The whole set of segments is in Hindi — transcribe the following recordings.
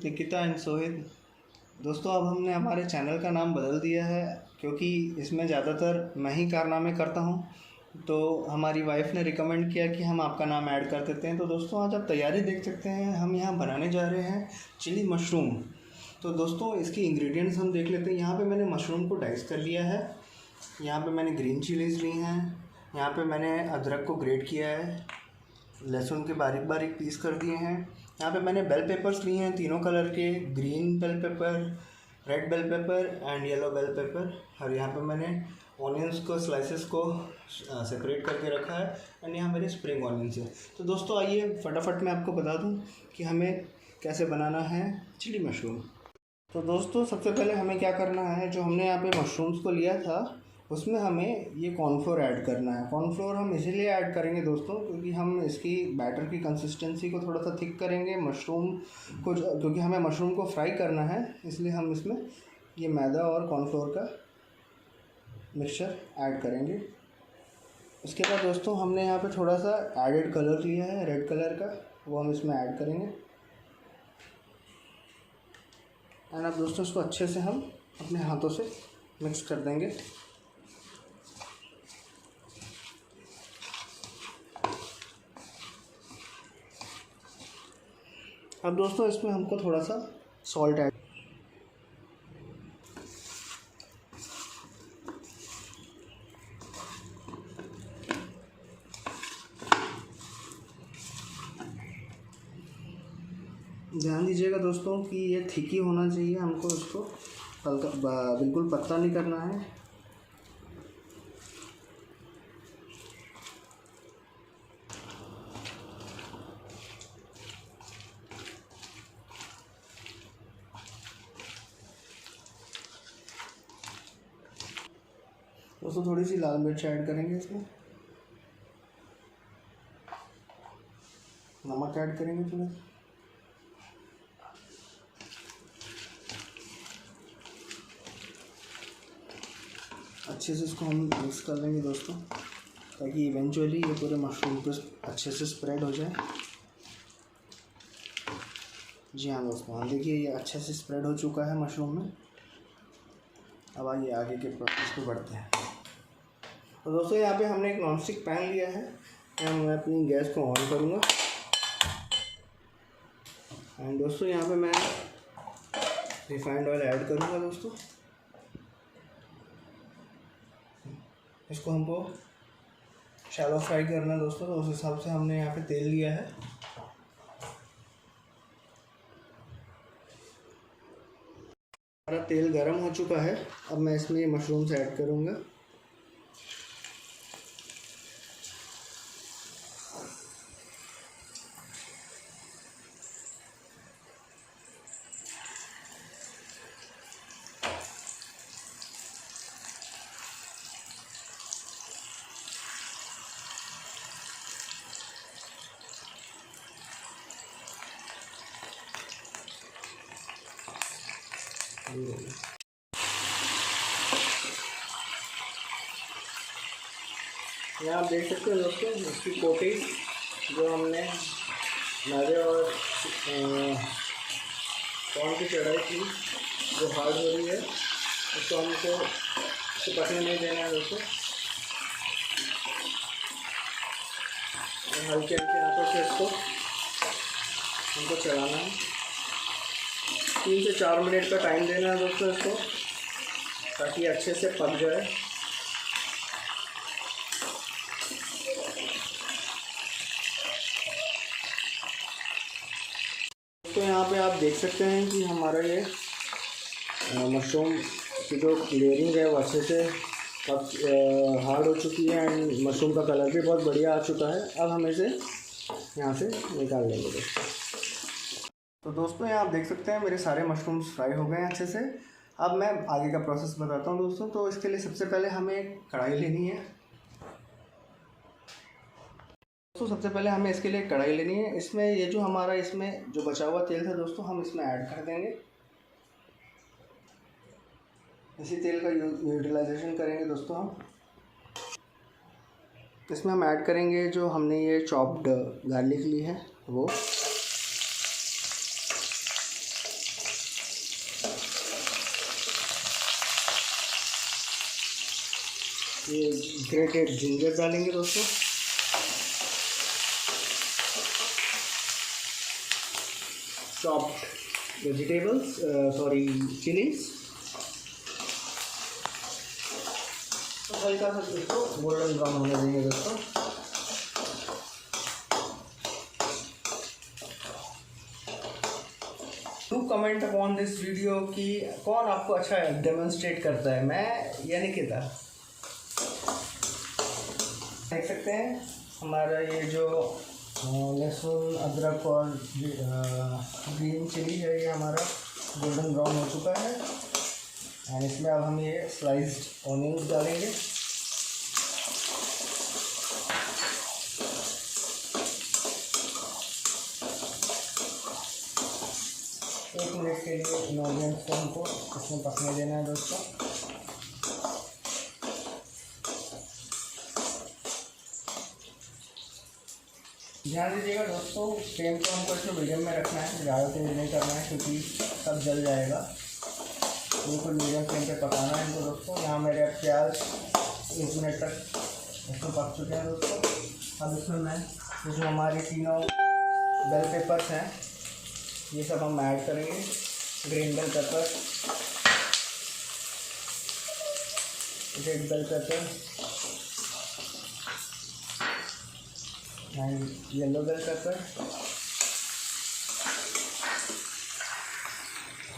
निकिता एंड सोहित। दोस्तों अब हमने हमारे चैनल का नाम बदल दिया है क्योंकि इसमें ज़्यादातर मैं ही कारनामे करता हूँ। तो हमारी वाइफ ने रिकमेंड किया कि हम आपका नाम ऐड कर देते हैं। तो दोस्तों आज आप तैयारी देख सकते हैं, हम यहाँ बनाने जा रहे हैं चिली मशरूम। तो दोस्तों इसकी इंग्रेडिएंट्स हम देख लेते हैं। यहाँ पे मैंने मशरूम को डाइस कर लिया है, यहाँ पे मैंने ग्रीन चिलीज़ ली हैं, यहाँ पे मैंने अदरक को ग्रेट किया है, लहसुन के बारीक बारीक पीस कर दिए हैं। यहाँ पे मैंने बेल पेपर्स लिए हैं तीनों कलर के, green bell pepper, red bell pepper and yellow bell pepper. और यहाँ पे मैंने ऑनियंस को स्लाइसेस को सेपरेट करके रखा है एंड यहाँ मेरे स्प्रिंग ऑनियंस है। तो दोस्तों आइए फटाफट मैं आपको बता दूँ कि हमें कैसे बनाना है चिली मशरूम। तो दोस्तों सबसे पहले हमें क्या करना है, जो हमने यहाँ पे मशरूम्स को लिया था उसमें हमें ये कॉर्नफ्लोर ऐड करना है। कॉर्नफ्लोर हम इसीलिए ऐड करेंगे दोस्तों क्योंकि हम इसकी बैटर की कंसिस्टेंसी को थोड़ा सा थिक करेंगे मशरूम को, क्योंकि हमें मशरूम को फ्राई करना है, इसलिए हम इसमें ये मैदा और कॉर्नफ्लोर का मिक्सचर ऐड करेंगे। उसके बाद दोस्तों हमने यहाँ पे थोड़ा सा एडेड कलर लिया है रेड कलर का, वो हम इसमें ऐड करेंगे। एंड अब दोस्तों इसको अच्छे से हम अपने हाथों से मिक्स कर देंगे। अब दोस्तों इसमें हमको थोड़ा सा सॉल्ट ऐड, ध्यान दीजिएगा दोस्तों कि ये थिक ही होना चाहिए, हमको इसको हल्का बिल्कुल पतला नहीं करना है। दोस्तों थोड़ी सी लाल मिर्च ऐड करेंगे, इसमें नमक ऐड करेंगे थोड़ा, अच्छे से इसको हम मिक्स कर लेंगे दोस्तों, ताकि इवेंचुअली ये पूरे मशरूम पे अच्छे से स्प्रेड हो जाए। जी हाँ दोस्तों, हाँ देखिए ये अच्छे से स्प्रेड हो चुका है मशरूम में। अब आइए आगे के प्रोसेस पे बढ़ते हैं। तो दोस्तों यहाँ पे हमने एक नॉनस्टिक पैन लिया है, मैं अपनी गैस को ऑन करूँगा। एंड दोस्तों यहाँ पे मैं रिफाइंड ऑयल ऐड करूँगा दोस्तों। इसको हमको शैलो फ्राई करना है दोस्तों, तो उस हिसाब से हमने यहाँ पे तेल लिया है। हमारा तेल गरम हो चुका है, अब मैं इसमें ये मशरूम्स ऐड करूँगा। यहाँ आप देख सकते हो दोस्तों इसकी कोटिंग, जो हमने मैदे और कॉर्न की चढ़ाई की, जो हार्ड हो रही है, उसको हमको चिपकने नहीं देना है दोस्तों। हल्के हल्के हाथों से इसको हमको चलाना है। 3 से 4 मिनट का टाइम देना है दोस्तों इसको, ताकि अच्छे से पक जाए। तो यहाँ पे आप देख सकते हैं कि हमारा ये मशरूम की जो लेयरिंग है वो अच्छे से हार्ड हो चुकी है एंड मशरूम का कलर भी बहुत बढ़िया आ चुका है। अब हम इसे यहाँ से निकाल लेंगे दोस्तों। तो दोस्तों यहाँ आप देख सकते हैं मेरे सारे मशरूम्स फ्राई हो गए हैं अच्छे से। अब मैं आगे का प्रोसेस बताता हूँ दोस्तों। तो इसके लिए सबसे पहले हमें एक कढ़ाई लेनी है दोस्तों। सबसे पहले हमें इसके लिए कढ़ाई लेनी है। इसमें ये जो हमारा इसमें जो बचा हुआ तेल था दोस्तों, हम इसमें ऐड कर देंगे। इसी तेल का यूटिलाइजेशन करेंगे दोस्तों हम। इसमें हम ऐड करेंगे जो हमने ये चॉप्ड गार्लिक ली है वो, ये ग्रेटेड जिंजर डालेंगे दोस्तों। Chopped vegetables, sorry chillies. तो हल्का सा इसको गोल्डन ब्राउन होने देंगे दोस्तों। To comment upon this video कि कौन आपको अच्छा डेमोन्स्ट्रेट करता है, मैं या निकिता। देख सकते हैं हमारा ये जो लहसुन अदरक और ग्रीन चिली है, ये हमारा गोल्डन ब्राउन हो चुका है। एंड इसमें अब हम ये स्लाइस्ड ऑनियंस डालेंगे। एक मिनट के लिए इन ऑनियंस को हमको इसमें पकने देना है दोस्तों। ध्यान दीजिएगा दोस्तों, फ्लेम को हमको इसमें मीडियम में रखना है, ज़्यादा तेज नहीं करना है क्योंकि सब जल जाएगा। बिल्कुल मीडियम फ्लेम पे पकाना है इनको दोस्तों। यहाँ मेरे प्याज 1 मिनट तक इसमें पक चुके हैं दोस्तों। अब इसमें हमारी तीनों बेल पेपर्स हैं, ये सब हम ऐड करेंगे। Green bell pepper, red bell pepper and yellow bell pepper.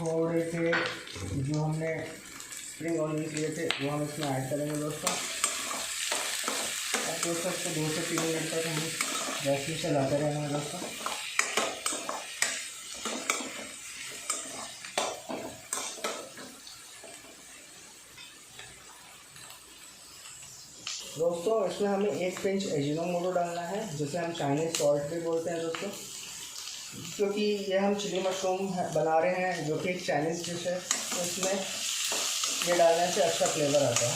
थोड़े से जो हमने स्प्रिंग ऑनियंस लिए थे वो हम इसमें ऐड करेंगे दोस्तों। अब दोस्तों इसको 2 से 3 मिनट तक हम गैस में चलाते रहेंगे दोस्तों। दोस्तों इसमें हमें 1 पिंच अजीनोमोटो डालना है, जिसे हम चाइनीज़ सॉल्ट भी बोलते हैं दोस्तों, क्योंकि ये हम चिली मशरूम बना रहे हैं जो कि एक चाइनीज़ डिश है, तो इसमें ये डालने से अच्छा फ्लेवर आता है।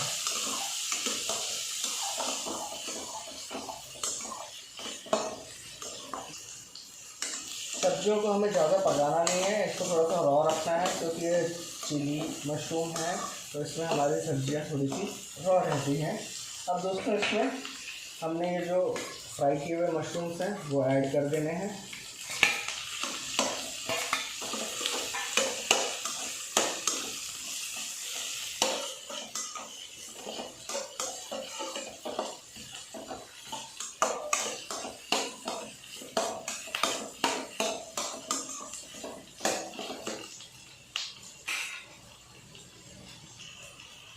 सब्जियों को हमें ज़्यादा पकाना नहीं है, इसको थोड़ा सा रॉ रखना है क्योंकि ये चिली मशरूम है तो इसमें हमारी सब्जियां थोड़ी सी रॉ रहती हैं। अब दोस्तों इसमें हमने ये जो फ्राई किए हुए मशरूम्स हैं वो ऐड कर देने हैं।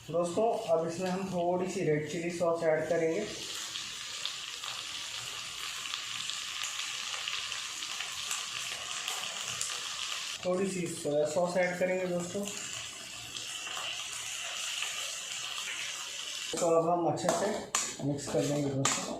दोस्तों अब इसमें हम थोड़ी सी रेड चिली सॉस ऐड करेंगे। थोड़ी सी सोया सॉस ऐड करेंगे दोस्तों। तो अब हम अच्छे से मिक्स कर देंगे दोस्तों।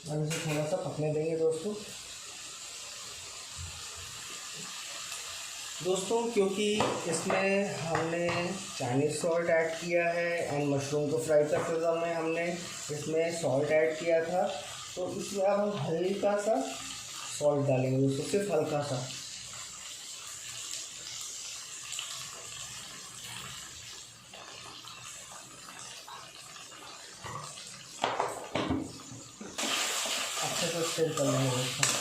अब इसे थोड़ा सा पकने देंगे दोस्तों क्योंकि इसमें हमने चाइनीज़ सॉल्ट ऐड किया है एंड मशरूम को फ्राई करते समय हमने इसमें सॉल्ट ऐड किया था, तो इसमें अब हम हल्का सा सॉल्ट डालेंगे दोस्तों, सिर्फ हल्का सा। अच्छे से स्टिर कर लेंगे दोस्तों।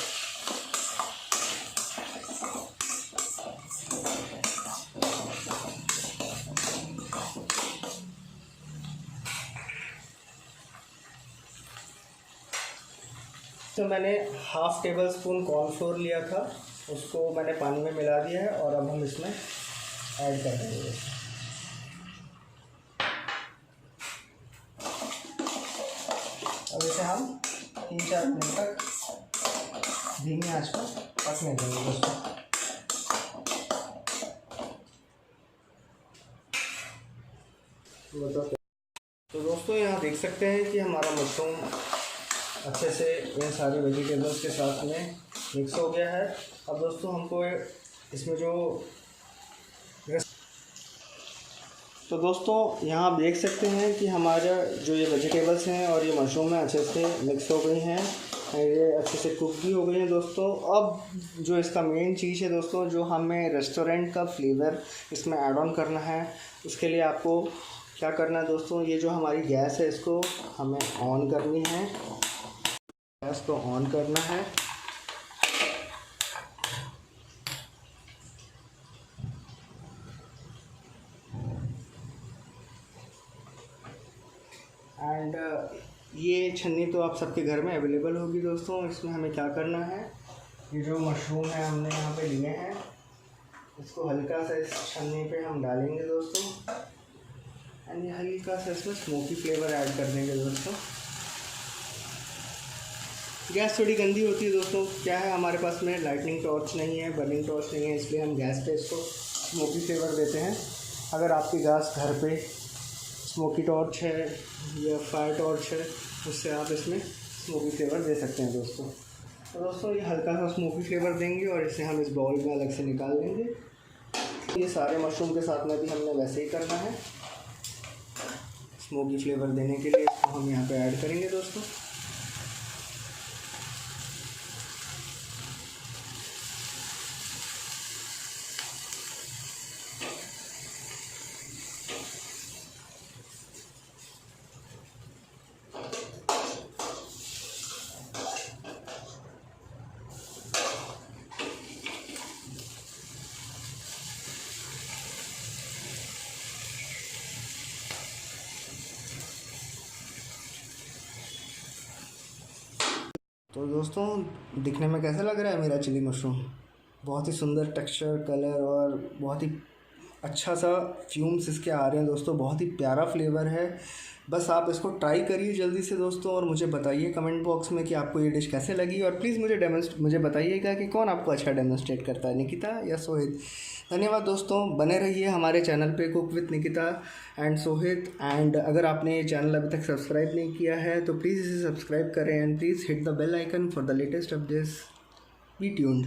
तो मैंने हाफ़ टेबल स्पून कॉर्नफ्लोर लिया था, उसको मैंने पानी में मिला दिया है और अब हम इसमें ऐड कर देंगे। अब इसे हम 3-4 मिनट तक धीमी आंच पर पकने देंगे दोस्तों। तो दोस्तों यहाँ देख सकते हैं कि हमारा मशरूम अच्छे से इन सारे वेजिटेबल्स के साथ में मिक्स हो गया है। अब दोस्तों हमको इसमें जो तो दोस्तों यहाँ आप देख सकते हैं कि हमारा जो ये वेजिटेबल्स हैं और ये मशरूम है अच्छे से मिक्स हो गई हैं, ये अच्छे से कुक भी हो गई हैं दोस्तों। अब जो इसका मेन चीज़ है दोस्तों, जो हमें रेस्टोरेंट का फ्लेवर इसमें ऐड ऑन करना है, उसके लिए आपको क्या करना है दोस्तों, ये जो हमारी गैस है इसको हमें ऑन करनी है। गैस को ऑन करना है एंड ये छन्नी तो आप सबके घर में अवेलेबल होगी दोस्तों। इसमें हमें क्या करना है, ये जो मशरूम है हमने यहाँ पे लिए हैं, इसको हल्का सा इस छन्नी पे हम डालेंगे दोस्तों एंड ये हल्का सा इसमें स्मोकी फ्लेवर ऐड कर देंगे दोस्तों। गैस थोड़ी गंदी होती है दोस्तों, क्या है हमारे पास में लाइटनिंग टॉर्च नहीं है, बर्निंग टॉर्च नहीं है, इसलिए हम गैस पे इसको स्मोकी फ्लेवर देते हैं। अगर आपकी गैस घर पे स्मोकी टॉर्च है या फायर टॉर्च है, उससे आप इसमें स्मोकी फ्लेवर दे सकते हैं दोस्तों। तो दोस्तों ये हल्का सा स्मोकी फ्लेवर देंगे और इसे हम इस बाउल में अलग से निकाल लेंगे। ये सारे मशरूम के साथ में भी हमने वैसे ही करना है। स्मोकी फ्लेवर देने के लिए इसको हम यहाँ पे ऐड करेंगे दोस्तों। तो दोस्तों दिखने में कैसा लग रहा है मेरा चिली मशरूम? बहुत ही सुंदर टेक्सचर, कलर और बहुत ही अच्छा सा फ्यूम्स इसके आ रहे हैं दोस्तों। बहुत ही प्यारा फ्लेवर है। बस आप इसको ट्राई करिए जल्दी से दोस्तों और मुझे बताइए कमेंट बॉक्स में कि आपको ये डिश कैसे लगी। और प्लीज़ मुझे बताइएगा कि कौन आपको अच्छा डेमोन्स्ट्रेट करता है, निकिता या सोहित। धन्यवाद दोस्तों, बने रहिए हमारे चैनल पे cook with Nikita and Sohit. And अगर आपने ये चैनल अभी तक सब्सक्राइब नहीं किया है तो प्लीज़ इसे सब्सक्राइब करें and please hit the bell icon for the latest updates. Be tuned.